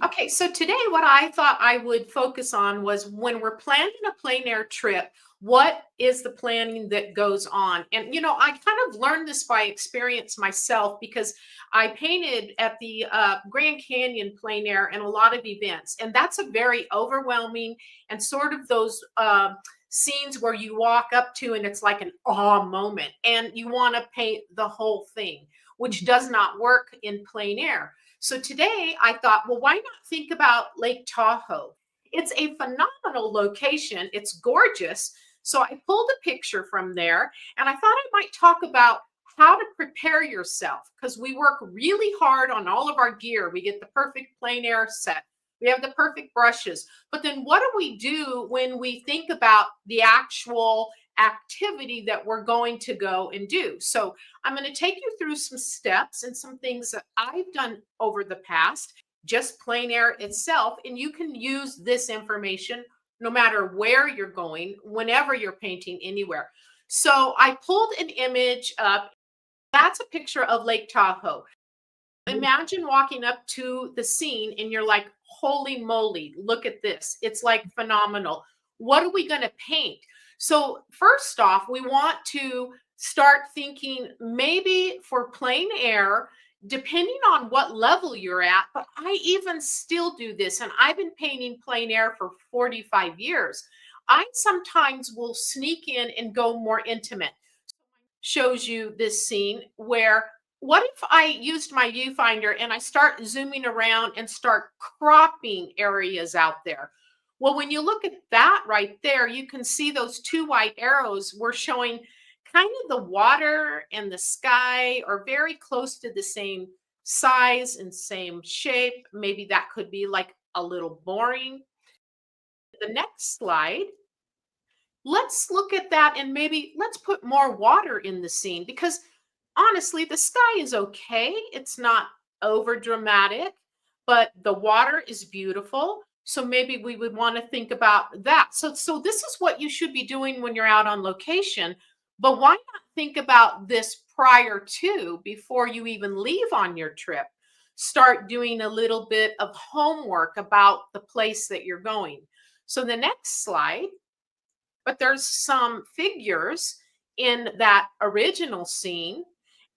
Okay, so today what I thought I would focus on was when we're planning a plein air trip, what is the planning that goes on? And I kind of learned this by experience myself because I painted at the Grand Canyon plein air and a lot of events, and that's a very overwhelming and sort of those scenes where you walk up to and it's like an awe moment, and you want to paint the whole thing, which does not work in plein air. So today I thought, well, why not think about Lake Tahoe? It's a phenomenal location. It's gorgeous. So I pulled a picture from there and I thought I might talk about how to prepare yourself because we work really hard on all of our gear. We get the perfect plein air set. We have the perfect brushes. But then what do we do when we think about the actual activity that we're going to go and do? So I'm going to take you through some steps and some things that I've done over the past, just plein air itself. And you can use this information no matter where you're going, whenever you're painting anywhere. So I pulled an image up. That's a picture of Lake Tahoe. Imagine walking up to the scene and you're like, holy moly, look at this. It's like phenomenal. What are we going to paint? So, first off, we want to start thinking maybe for plein air, depending on what level you're at. But I even still do this, and I've been painting plein air for 45 years. I sometimes will sneak in and go more intimate. Shows you this scene where what if I used my viewfinder and I start zooming around and start cropping areas out there? Well, when you look at that right there, you can see those two white arrows were showing kind of the water and the sky are very close to the same size and same shape. Maybe that could be like a little boring. The next slide, let's look at that and maybe let's put more water in the scene because honestly, the sky is okay. It's not over dramatic, but the water is beautiful. So maybe we would want to think about that. So this is what you should be doing when you're out on location. But why not think about this prior to before you even leave on your trip? Start doing a little bit of homework about the place that you're going. So the next slide, but there's some figures in that original scene.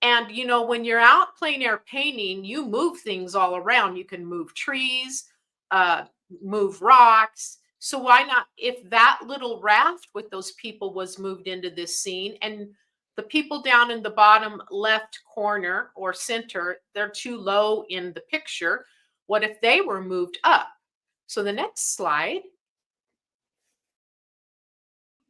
And when you're out plein air painting, you move things all around. You can move trees, uh, move rocks. So why not, if that little raft with those people was moved into this scene, and the people down in the bottom left corner or center, they're too low in the picture. What if they were moved up? So the next slide,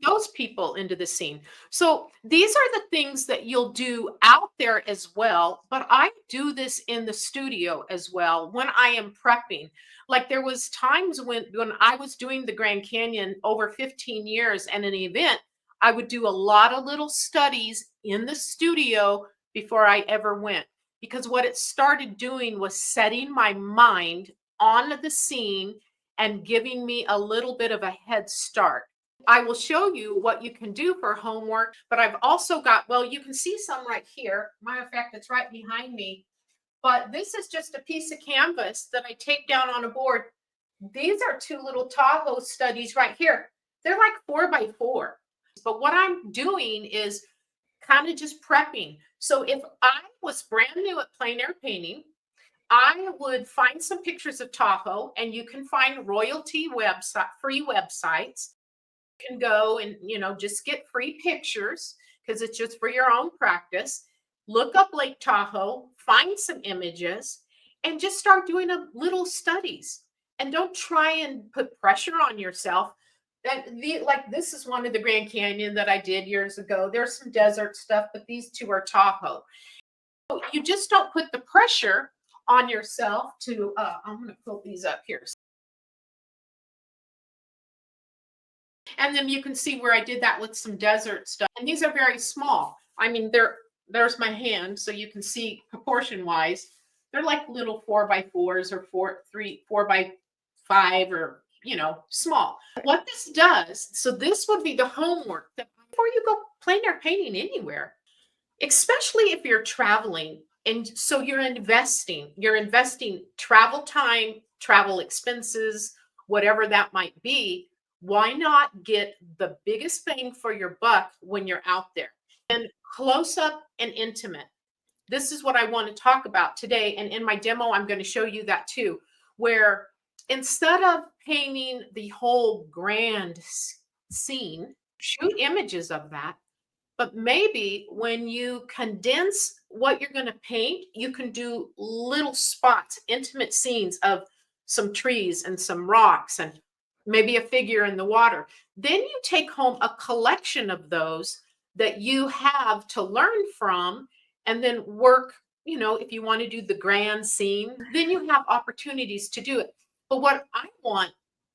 those people into the scene. So these are the things that you'll do out there as well, but I do this in the studio as well when I am prepping. Like there was times when I was doing the Grand Canyon over 15 years and an event, I would do a lot of little studies in the studio before I ever went because what it started doing was setting my mind on the scene and giving me a little bit of a head start. I will show you what you can do for homework, but I've also got, well, you can see some right here. Matter of fact, it's right behind me. But this is just a piece of canvas that I take down on a board. These are two little Tahoe studies right here. They're like 4x4. But what I'm doing is kind of just prepping. So if I was brand new at plein air painting, I would find some pictures of Tahoe, and you can find royalty website, free websites can go and just get free pictures because it's just for your own practice. Look up Lake Tahoe, find some images, and just start doing a little studies. And don't try and put pressure on yourself. Like this is one of the Grand Canyon that I did years ago. There's some desert stuff, but these two are Tahoe. So you just don't put the pressure on yourself to. I'm going to pull these up here. And then you can see where I did that with some desert stuff. And these are very small. I mean, there's my hand, so you can see proportion wise. They're like little 4x4s or 4x5 or small. What this does, so this would be the homework that before you go plein air painting anywhere, especially if you're traveling. And so you're investing travel time travel expenses, whatever that might be, why not get the biggest bang for your buck when you're out there? And close up and intimate. This is what I want to talk about today. And in my demo, I'm going to show you that too, where instead of painting the whole grand scene, shoot images of that. But maybe when you condense what you're going to paint, you can do little spots, intimate scenes of some trees and some rocks and maybe a figure in the water. Then you take home a collection of those that you have to learn from and then work, if you want to do the grand scene, then you have opportunities to do it. But what I want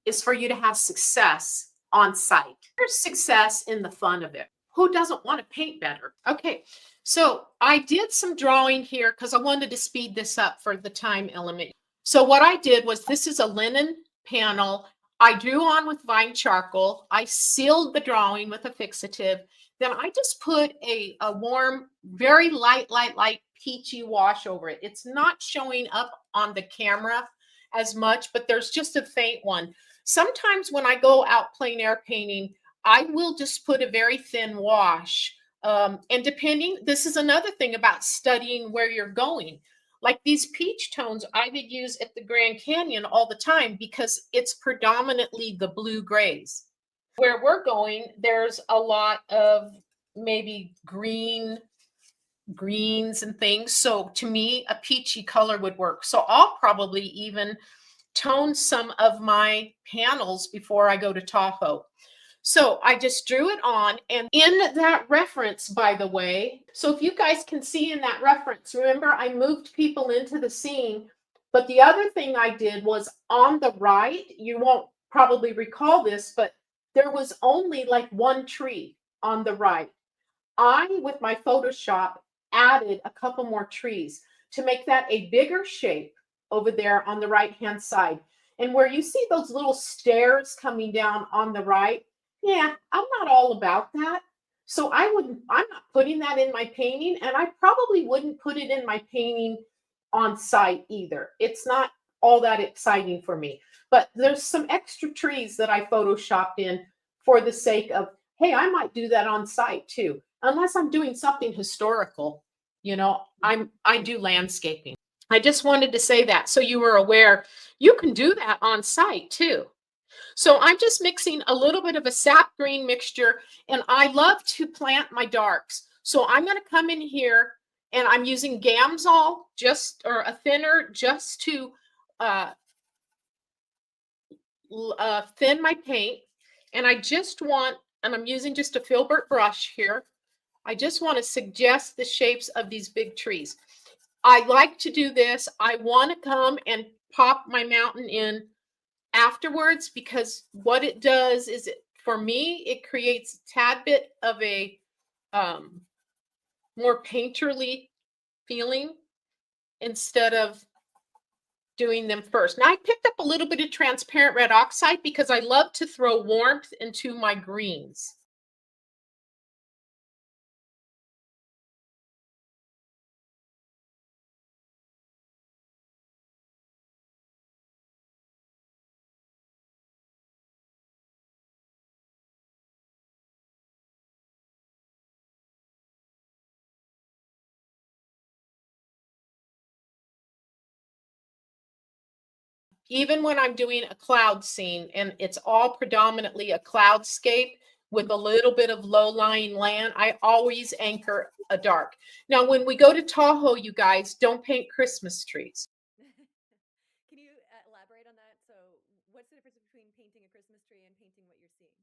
is for you to have success on site. There's success in the fun of it. Who doesn't want to paint better? Okay, so I did some drawing here because I wanted to speed this up for the time element. So what I did was, this is a linen panel. I drew on with vine charcoal. I sealed the drawing with a fixative. Then I just put a warm, very light peachy wash over it. It's not showing up on the camera as much, but there's just a faint one. Sometimes when I go out plein air painting, I will just put a very thin wash. And depending, this is another thing about studying where you're going. Like these peach tones, I would use at the Grand Canyon all the time because it's predominantly the blue grays. Where we're going, there's a lot of maybe greens and things. So to me, a peachy color would work. So I'll probably even tone some of my panels before I go to Tahoe. So I just drew it on, and in that reference, by the way, so if you guys can see in that reference, remember I moved people into the scene, but the other thing I did was on the right, you won't probably recall this, but there was only like one tree on the right. I, with my Photoshop, added a couple more trees to make that a bigger shape over there on the right-hand side. And where you see those little stairs coming down on the right, yeah, I'm not all about that. So I'm not putting that in my painting, and I probably wouldn't put it in my painting on site either. It's not all that exciting for me. But there's some extra trees that I photoshopped in for the sake of, hey, I might do that on site too. Unless I'm doing something historical, I do landscaping. I just wanted to say that so you were aware you can do that on site too. So I'm just mixing a little bit of a sap green mixture, and I love to plant my darks. So I'm going to come in here and I'm using Gamsol or a thinner just to thin my paint. And I'm using just a filbert brush here. I just want to suggest the shapes of these big trees. I like to do this. I want to come and pop my mountain in afterwards, because what it does is, for me, it creates a tad bit of a more painterly feeling instead of doing them first. Now I picked up a little bit of transparent red oxide because I love to throw warmth into my greens. Even when I'm doing a cloud scene and it's all predominantly a cloudscape with a little bit of low-lying land, I always anchor a dark. Now, when we go to Tahoe, you guys, don't paint Christmas trees. Can you elaborate on that? So, what's the difference between painting a Christmas tree and painting what you're seeing?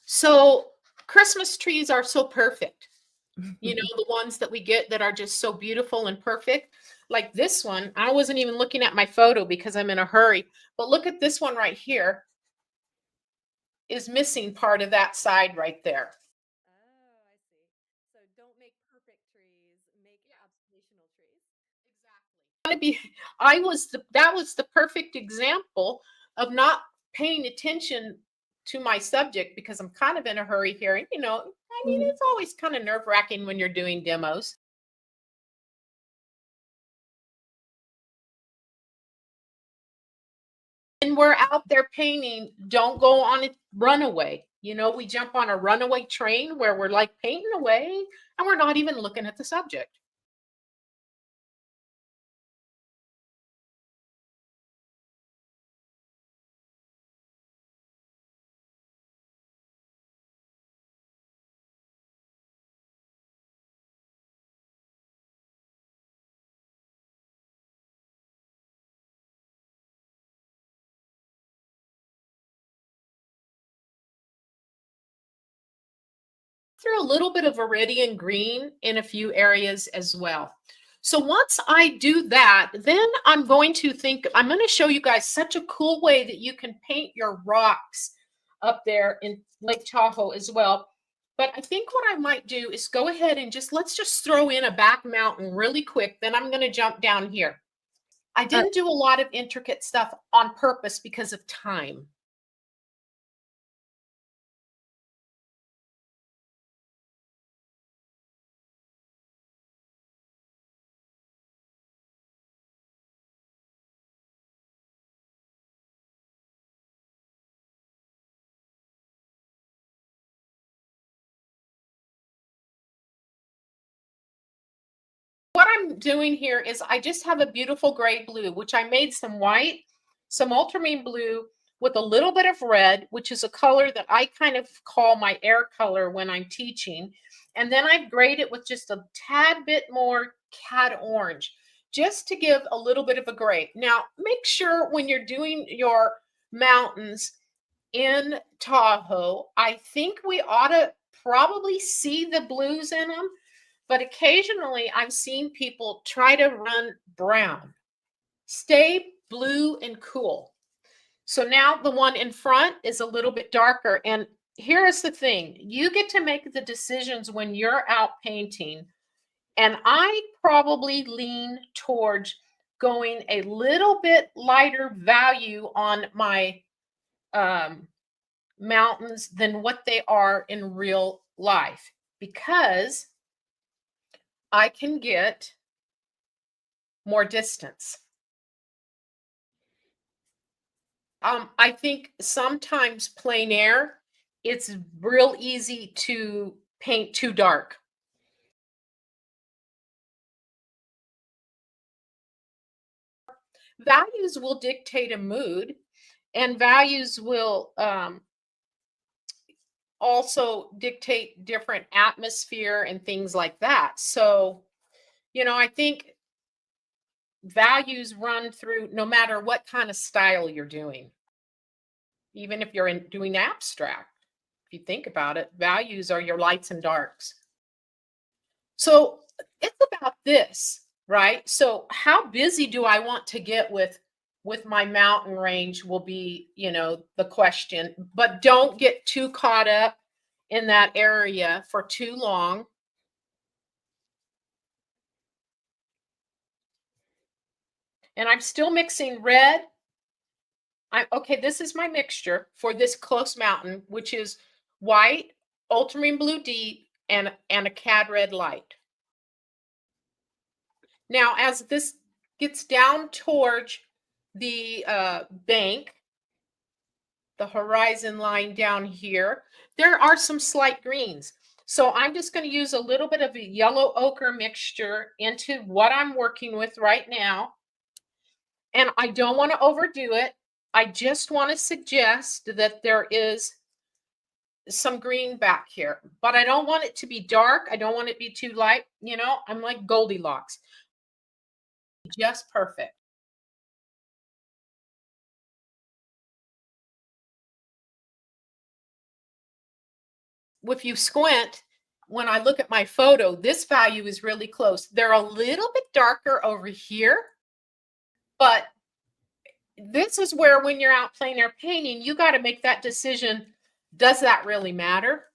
So Christmas trees are so perfect. The ones that we get that are just so beautiful and perfect. Like this one, I wasn't even looking at my photo because I'm in a hurry. But look at this one right here, is missing part of that side right there. Oh, I see. So, don't make perfect trees, make observational trees. Exactly. That was the perfect example of not paying attention to my subject because I'm kind of in a hurry here. And it's always kind of nerve-wracking when you're doing demos. when we're out there painting, don't go on a runaway. You know, we jump on a runaway train where we're like painting away and we're not even looking at the subject. Through a little bit of Viridian green in a few areas as well. So once I do that, then I'm going to I'm going to show you guys such a cool way that you can paint your rocks up there in Lake Tahoe as well. But I think what I might do is go ahead and let's just throw in a back mountain really quick. Then I'm going to jump down here. I didn't do a lot of intricate stuff on purpose because of time. What I'm doing here is I just have a beautiful gray blue, which I made some white, some ultramarine blue with a little bit of red, which is a color that I kind of call my air color when I'm teaching. And then I've grayed it with just a tad bit more cad orange, just to give a little bit of a gray. Now, make sure when you're doing your mountains in Tahoe, I think we ought to probably see the blues in them, but occasionally I've seen people try to run brown. Stay blue and cool. So now the one in front is a little bit darker. And here's the thing, you get to make the decisions when you're out painting. And I probably lean towards going a little bit lighter value on my mountains than what they are in real life, because I can get more distance. I think sometimes plein air, it's real easy to paint too dark. Values will dictate a mood, and values will also dictate different atmosphere and things like that. So, I think values run through no matter what kind of style you're doing. Even if you're doing abstract, if you think about it, values are your lights and darks. So it's about this, right? So how busy do I want to get with my mountain range will be, the question. But don't get too caught up in that area for too long. And I'm still mixing red. Okay, this is my mixture for this close mountain, which is white, ultramarine blue deep, and a cad red light. Now, as this gets down towards the bank, the horizon line down here, there are some slight greens. So I'm just going to use a little bit of a yellow ochre mixture into what I'm working with right now. And I don't want to overdo it. I just want to suggest that there is some green back here, but I don't want it to be dark. I don't want it to be too light. I'm like Goldilocks. Just perfect. If you squint, when I look at my photo, this value is really close. They're a little bit darker over here, but this is where when you're out plein air painting, you got to make that decision. Does that really matter?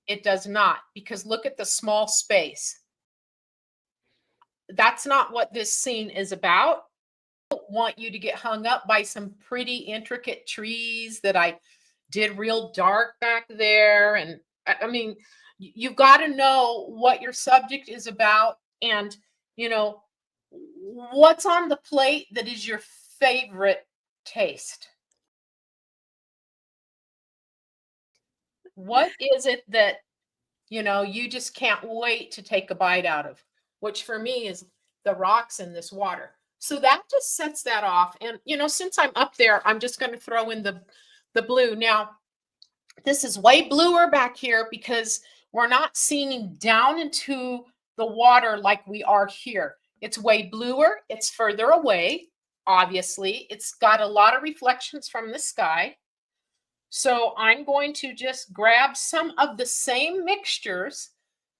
It does not, because look at the small space. That's not what this scene is about. I don't want you to get hung up by some pretty intricate trees that I did real dark back there. And I mean, you've got to know what your subject is about, and what's on the plate that is your favorite taste. What is it that, you just can't wait to take a bite out of? Which for me is the rocks in this water. So that just sets that off. And since I'm up there, I'm just going to throw in the blue. Now, this is way bluer back here because we're not seeing down into the water like we are here. It's way bluer. It's further away, obviously. It's got a lot of reflections from the sky. So I'm going to just grab some of the same mixtures.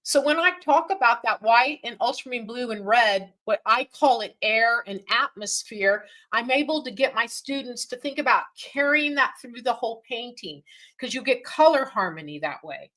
So when I talk about that white and ultramarine blue and red, what I call it air and atmosphere, I'm able to get my students to think about carrying that through the whole painting because you get color harmony that way.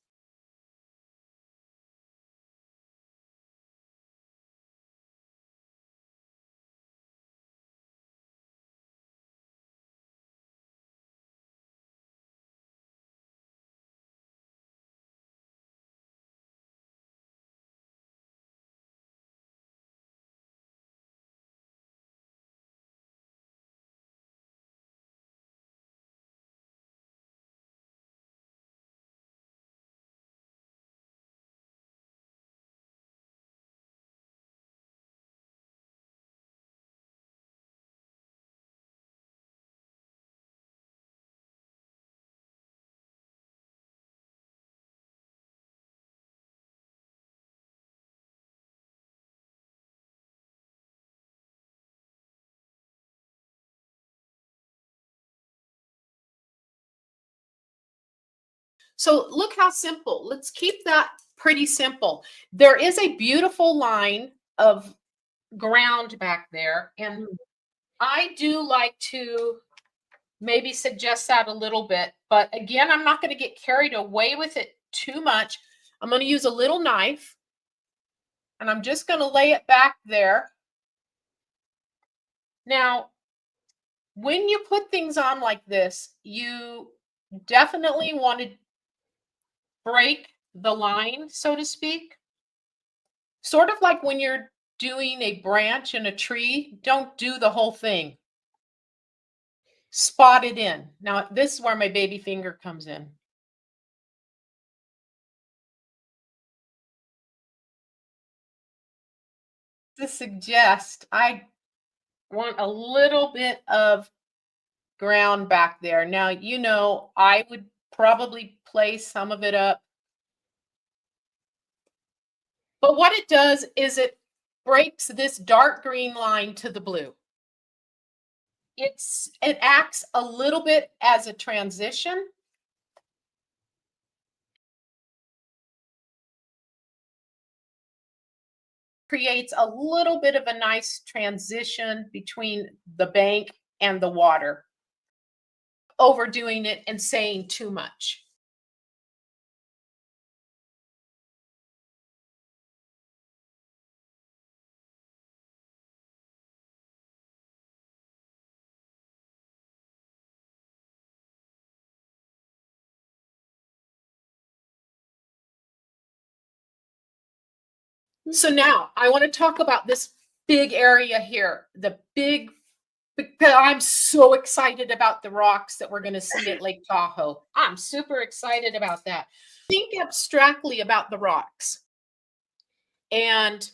So look how simple. Let's keep that pretty simple. There is a beautiful line of ground back there, and I do like to maybe suggest that a little bit. But again, I'm not going to get carried away with it too much. I'm going to use a little knife and I'm just going to lay it back there. Now, when you put things on like this, you definitely want to break the line, so to speak. Sort of like when you're doing a branch in a tree, don't do the whole thing. Spot it in. Now, this is where my baby finger comes in. To suggest, I want a little bit of ground back there. Now, I would probably place some of it up. But what it does is it breaks this dark green line to the blue. It acts a little bit as a transition. Creates a little bit of a nice transition between the bank and the water. Overdoing it and saying too much. So now I want to talk about this big area here, because I'm so excited about the rocks that we're going to see at Lake Tahoe. I'm super excited about that. Think abstractly about the rocks. And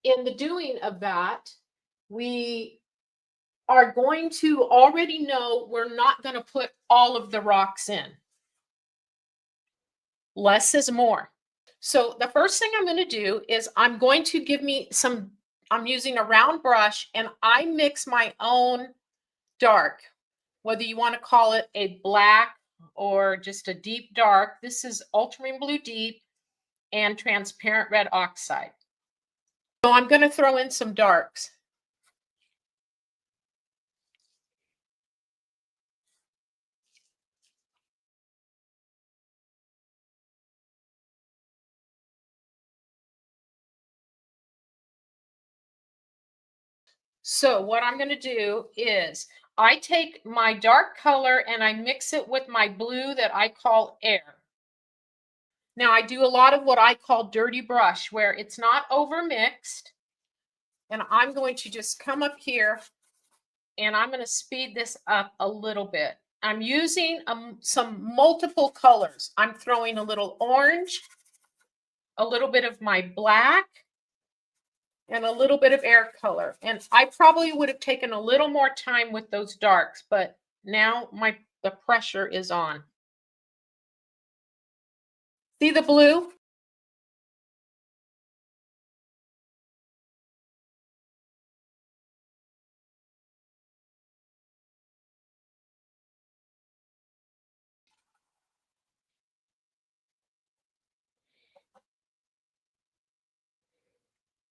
in the doing of that, we are going to already know we're not going to put all of the rocks in. Less is more. So the first thing I'm going to do is I'm going to I'm using a round brush and I mix my own dark, whether you want to call it a black or just a deep dark. This is ultramarine blue deep and transparent red oxide. So I'm going to throw in some darks. So what I'm going to do is I take my dark color and I mix it with my blue that I call air. Now I do a lot of what I call dirty brush where it's not over mixed. And I'm going to just come up here and I'm going to speed this up a little bit. I'm using some multiple colors. I'm throwing a little orange, a little bit of my black, and a little bit of air color. And I probably would have taken a little more time with those darks, but now the pressure is on. See the blue?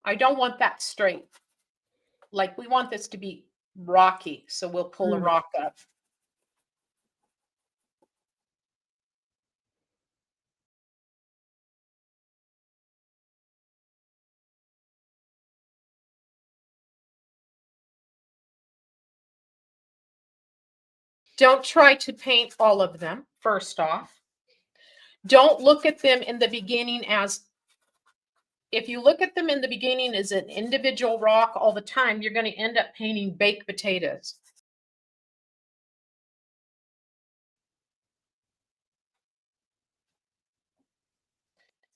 I don't want that straight. Like we want this to be rocky, so we'll pull a rock up. Don't try to paint all of them, first off. Don't look at them in the beginning as, if you look at them in the beginning as an individual rock all the time, you're going to end up painting baked potatoes.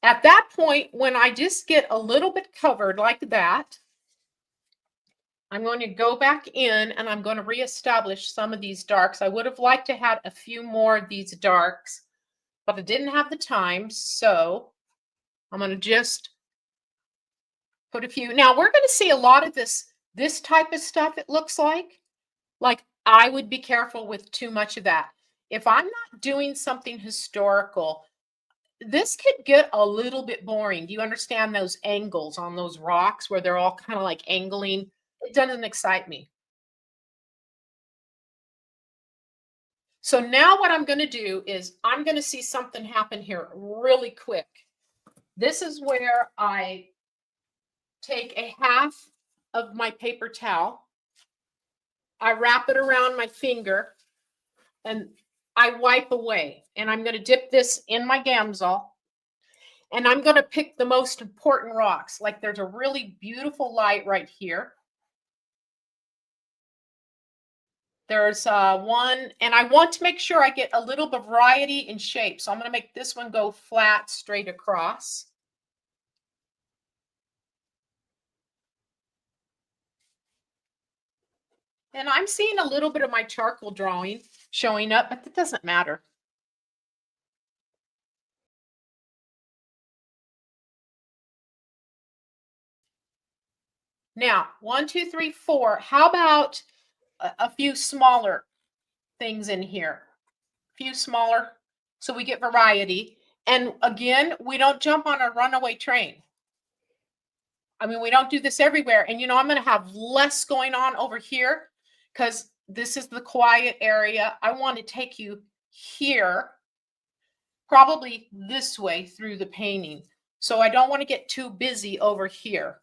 At that point, when I just get a little bit covered like that, I'm going to go back in and I'm going to reestablish some of these darks. I would have liked to have a few more of these darks, but I didn't have the time, so I'm going to just put a few. Now we're going to see a lot of this type of stuff, it looks like. Like I would be careful with too much of that. If I'm not doing something historical, this could get a little bit boring. Do you understand those angles on those rocks where they're all kind of like angling? It doesn't excite me. So now what I'm going to do is I'm going to see something happen here really quick. This is where I take a half of my paper towel. I wrap it around my finger and I wipe away. And I'm going to dip this in my Gamsol. And I'm going to pick the most important rocks. Like there's a really beautiful light right here. There's one, and I want to make sure I get a little variety in shape. So I'm going to make this one go flat straight across. And I'm seeing a little bit of my charcoal drawing showing up, but that doesn't matter. Now, 1, 2, 3, 4. How about a few smaller things in here? A few smaller, so we get variety. And again, we don't jump on a runaway train. I mean, we don't do this everywhere. And I'm going to have less going on over here because this is the quiet area. I want to take you here, probably this way through the painting. So I don't want to get too busy over here.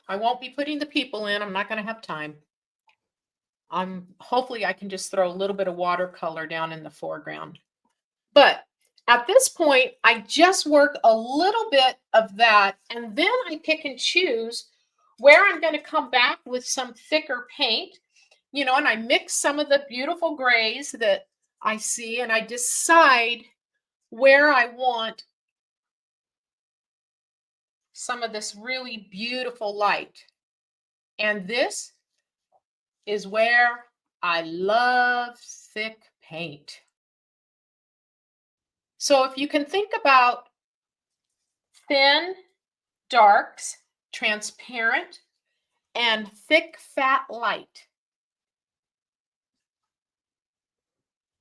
I won't be putting the people in. I'm not going to have time. Hopefully I can just throw a little bit of watercolor down in the foreground. But at this point, I just work a little bit of that, and then I pick and choose where I'm going to come back with some thicker paint, and I mix some of the beautiful grays that I see, and I decide where I want some of this really beautiful light. And this is where I love thick paint. So if you can think about thin darks, transparent, and thick fat light,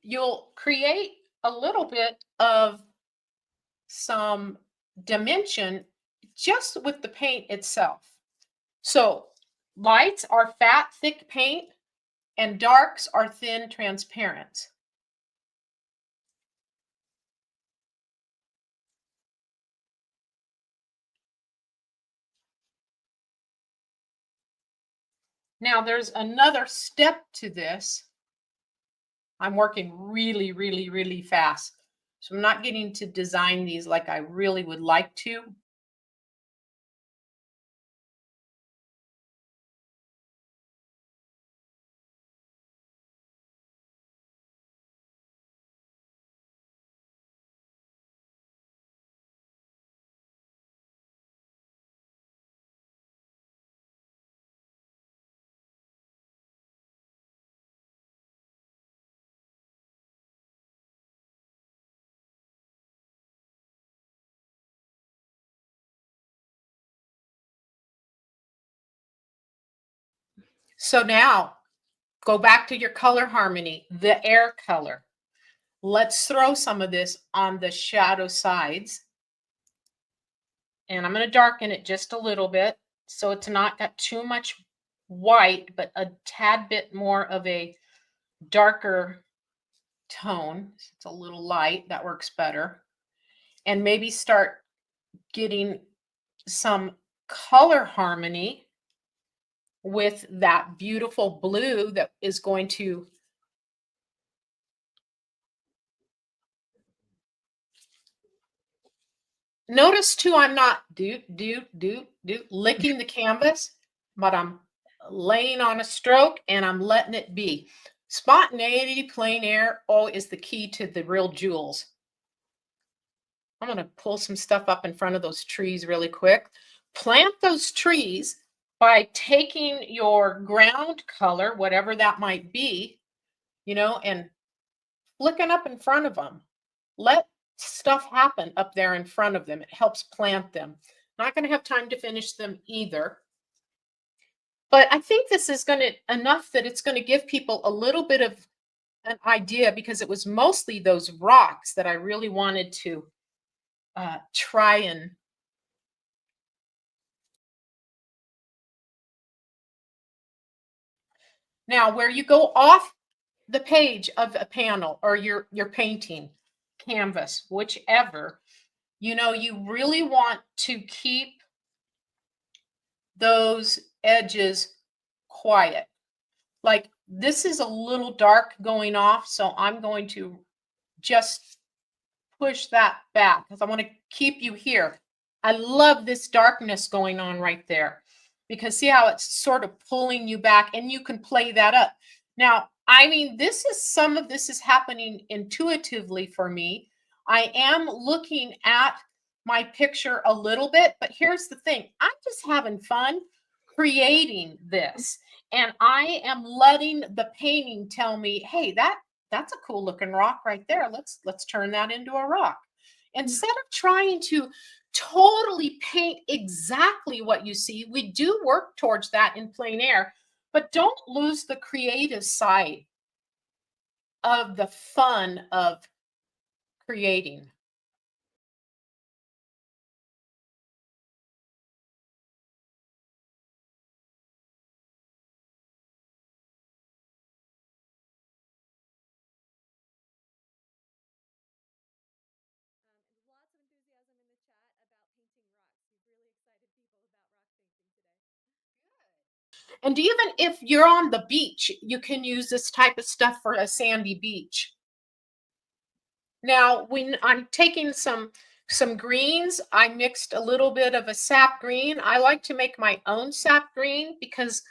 you'll create a little bit of some dimension just with the paint itself. So lights are fat, thick paint, and darks are thin, transparent. Now there's another step to this. I'm working really, really, really fast. So I'm not getting to design these like I really would like to. So now go back to your color harmony, the air color. Let's throw some of this on the shadow sides. And I'm going to darken it just a little bit so it's not got too much white, but a tad bit more of a darker tone. It's a little light, that works better. And maybe start getting some color harmony with that beautiful blue that is going to notice too. I'm not licking the canvas, but I'm laying on a stroke and I'm letting it be. Spontaneity, plein air, oh, is the key to the real jewels. I'm going to pull some stuff up in front of those trees really quick. Plant those trees by taking your ground color, whatever that might be, and flicking up in front of them. Let stuff happen up there in front of them. It helps plant them. Not going to have time to finish them either. But I think this is going to enough that it's going to give people a little bit of an idea, because it was mostly those rocks that I really wanted to try and now where you go off the page of a panel or your painting canvas, whichever, you really want to keep those edges quiet. Like this is a little dark going off, so I'm going to just push that back because I want to keep you here. I love this darkness going on right there, because see how it's sort of pulling you back, and you can play that up. Now, I mean, some of this is happening intuitively for me. I am looking at my picture a little bit, but here's the thing. I'm just having fun creating this, and I am letting the painting tell me, "Hey, that's a cool looking rock right there. Let's turn that into a rock." Instead of trying to totally paint exactly what you see, we do work towards that in plein air, but don't lose the creative side of the fun of creating. And lots of enthusiasm in the chat about painting rocks. You've really excited people about rock painting today. And even if you're on the beach, you can use this type of stuff for a sandy beach. Now, when I'm taking some greens, I mixed a little bit of a sap green. I like to make my own sap green because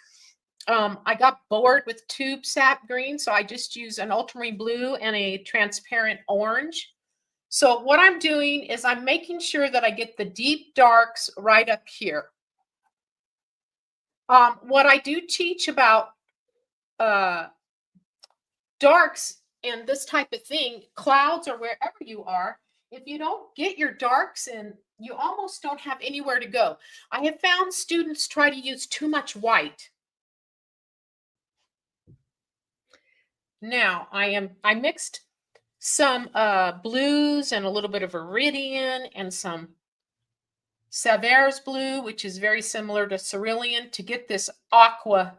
I got bored with tube sap green, so I just use an ultramarine blue and a transparent orange. So what I'm doing is I'm making sure that I get the deep darks right up here. What I do teach about uh, darks and this type of thing, clouds or wherever you are, if you don't get your darks in, you almost don't have anywhere to go. I have found students try to use too much white. Now I mixed some blues and a little bit of iridian and some Savaire's blue, which is very similar to cerulean, to get this aqua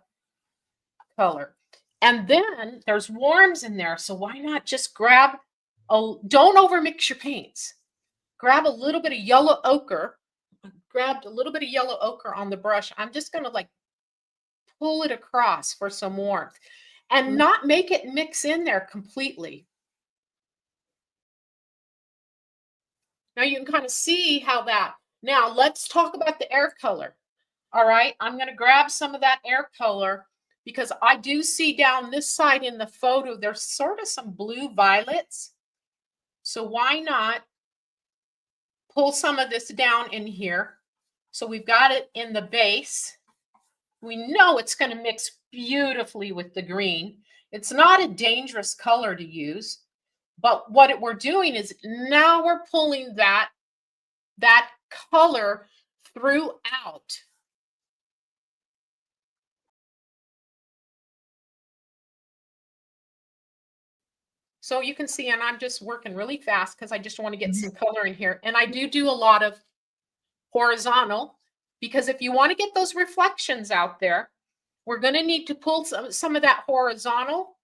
color. And then there's warms in there, so why not just grab don't overmix your paints. Grab a little bit of yellow ochre. Grabbed a little bit of yellow ochre on the brush. I'm just going to like pull it across for some warmth. and not make it mix in there completely. Now you can kind of see how that. Now let's talk about the air color. All right, I'm going to grab some of that air color because I do see down this side in the photo, there's sort of some blue violets. So why not pull some of this down in here? So we've got it in the base. We know it's going to mix beautifully with the green. It's not a dangerous color to use, but what we're doing is now we're pulling that color throughout. So you can see, and I'm just working really fast because I just want to get some color in here. And I do a lot of horizontal because if you want to get those reflections out there, we're going to need to pull some of that horizontal.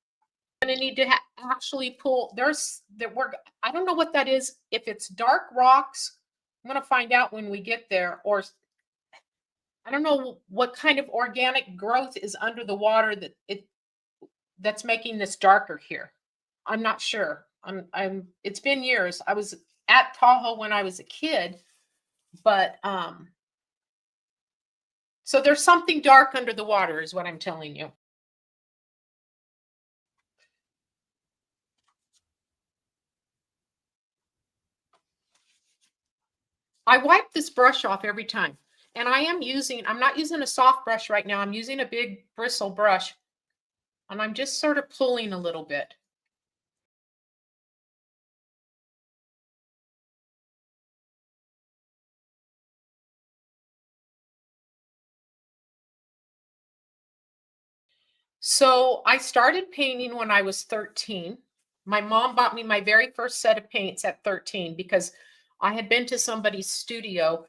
We're going to need to actually pull. I don't know what that is. If it's dark rocks, I'm going to find out when we get there. Or I don't know what kind of organic growth is under the water that's making this darker here. I'm not sure. It's been years. I was at Tahoe when I was a kid, but so there's something dark under the water is what I'm telling you. I wipe this brush off every time. And I'm not using a soft brush right now. I'm using a big bristle brush. And I'm just sort of pulling a little bit. So I started painting when I was 13. My mom bought me my very first set of paints at 13 because I had been to somebody's studio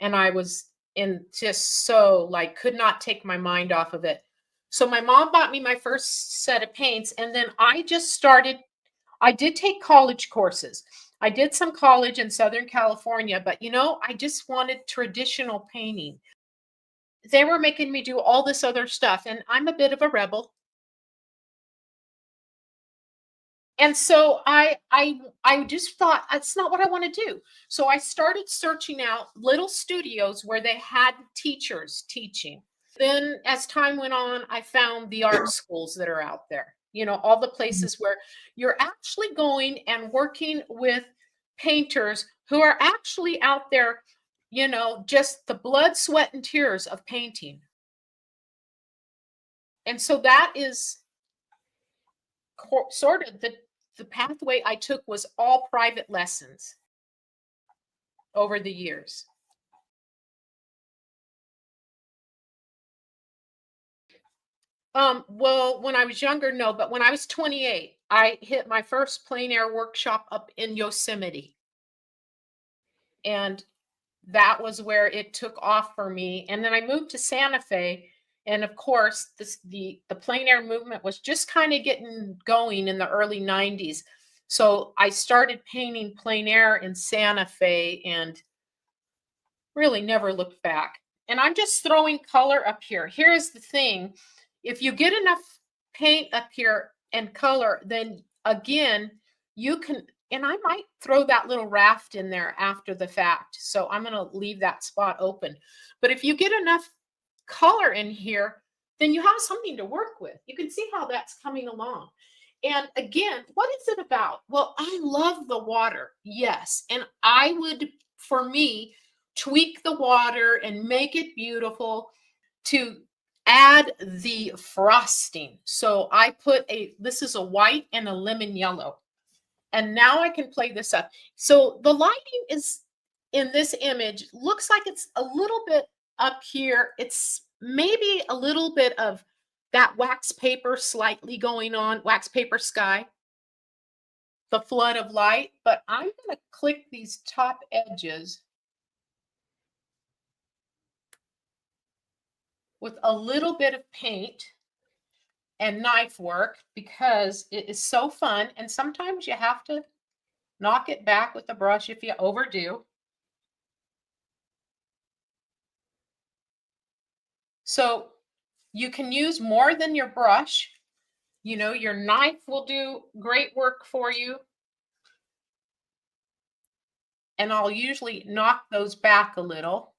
and I was in just so like could not take my mind off of it. So my mom bought me my first set of paints and then I just started. I did take college courses. I did some college in Southern California, but I just wanted traditional painting. They were making me do all this other stuff and I'm a bit of a rebel. And so I just thought that's not what I want to do. So I started searching out little studios where they had teachers teaching. Then as time went on, I found the art schools that are out there. All the places where you're actually going and working with painters who are actually out there, just the blood, sweat and tears of painting. And so that is sort of the pathway I took was all private lessons over the years. Well, when I was younger, no, but when I was 28, I hit my first plein air workshop up in Yosemite. And that was where it took off for me. And then I moved to Santa Fe. And of course, the plein air movement was just kind of getting going in the early 90s. So I started painting plein air in Santa Fe and really never looked back. And I'm just throwing color up here. Here's the thing. If you get enough paint up here and color, then again, you can, and I might throw that little raft in there after the fact. So I'm going to leave that spot open. But if you get enough color in here, then you have something to work with. You can see how that's coming along. And again, what is it about? Well, I love the water. Yes. And I would, for me, tweak the water and make it beautiful to add the frosting. So I put this is a white and a lemon yellow. And now I can play this up. So the lighting is in this image looks like it's a little bit up here. It's maybe a little bit of that wax paper slightly going on, wax paper sky, the flood of light. But I'm going to click these top edges with a little bit of paint and knife work because it is so fun. And sometimes you have to knock it back with the brush if you overdo. So you can use more than your brush. You know, your knife will do great work for you. And I'll usually knock those back a little.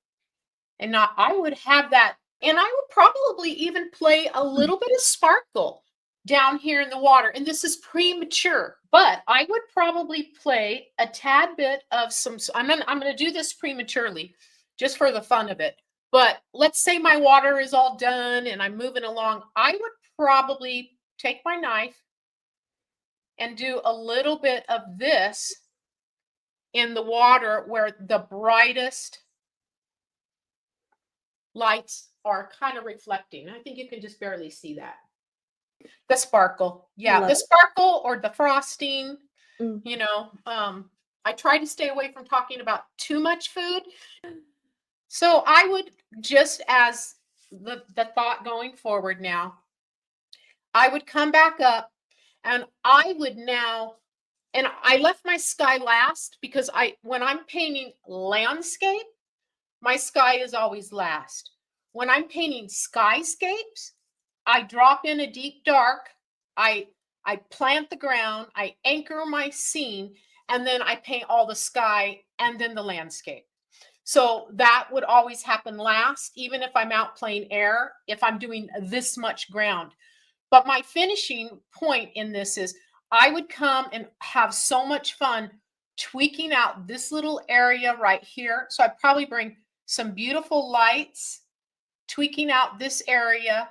And now I would have that, and I would probably even play a little bit of sparkle down here in the water. And this is premature, but I would probably play a tad bit of some. I'm gonna do this prematurely, just for the fun of it. But let's say my water is all done and I'm moving along. I would probably take my knife and do a little bit of this in the water where the brightest lights are kind of reflecting. I think you can just barely see that. The sparkle. Yeah, Love the it. sparkle or the frosting, Mm. you know. I try to stay away from talking about too much food. So I would, just as the thought going forward now, I would come back up and I would now, and I left my sky last because when I'm painting landscape, my sky is always last. When I'm painting skyscapes, I drop in a deep dark, I I plant the ground, I anchor my scene, and then I paint all the sky and then the landscape. So that would always happen last, even if I'm out plein air, if I'm doing this much ground. But my finishing point in this is I would come and have so much fun tweaking out this little area right here. So I'd probably bring some beautiful lights, tweaking out this area.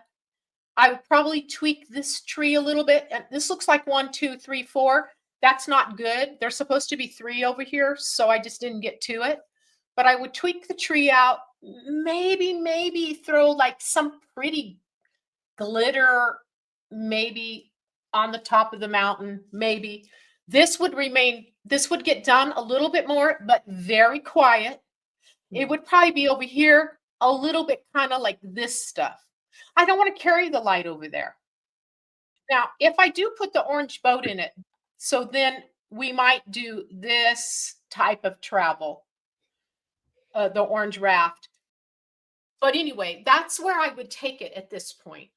I would probably tweak this tree a little bit. And this looks like 1, 2, 3, 4. That's not good. There's supposed to be 3 over here, so I just didn't get to it. But I would tweak the tree out, maybe throw like some pretty glitter, maybe on the top of the mountain, maybe. This would get done a little bit more, but very quiet. It would probably be over here, a little bit kind of like this stuff. I don't want to carry the light over there. Now, if I do put the orange boat in it, so then we might do this type of travel, the orange raft. But anyway, that's where I would take it at this point.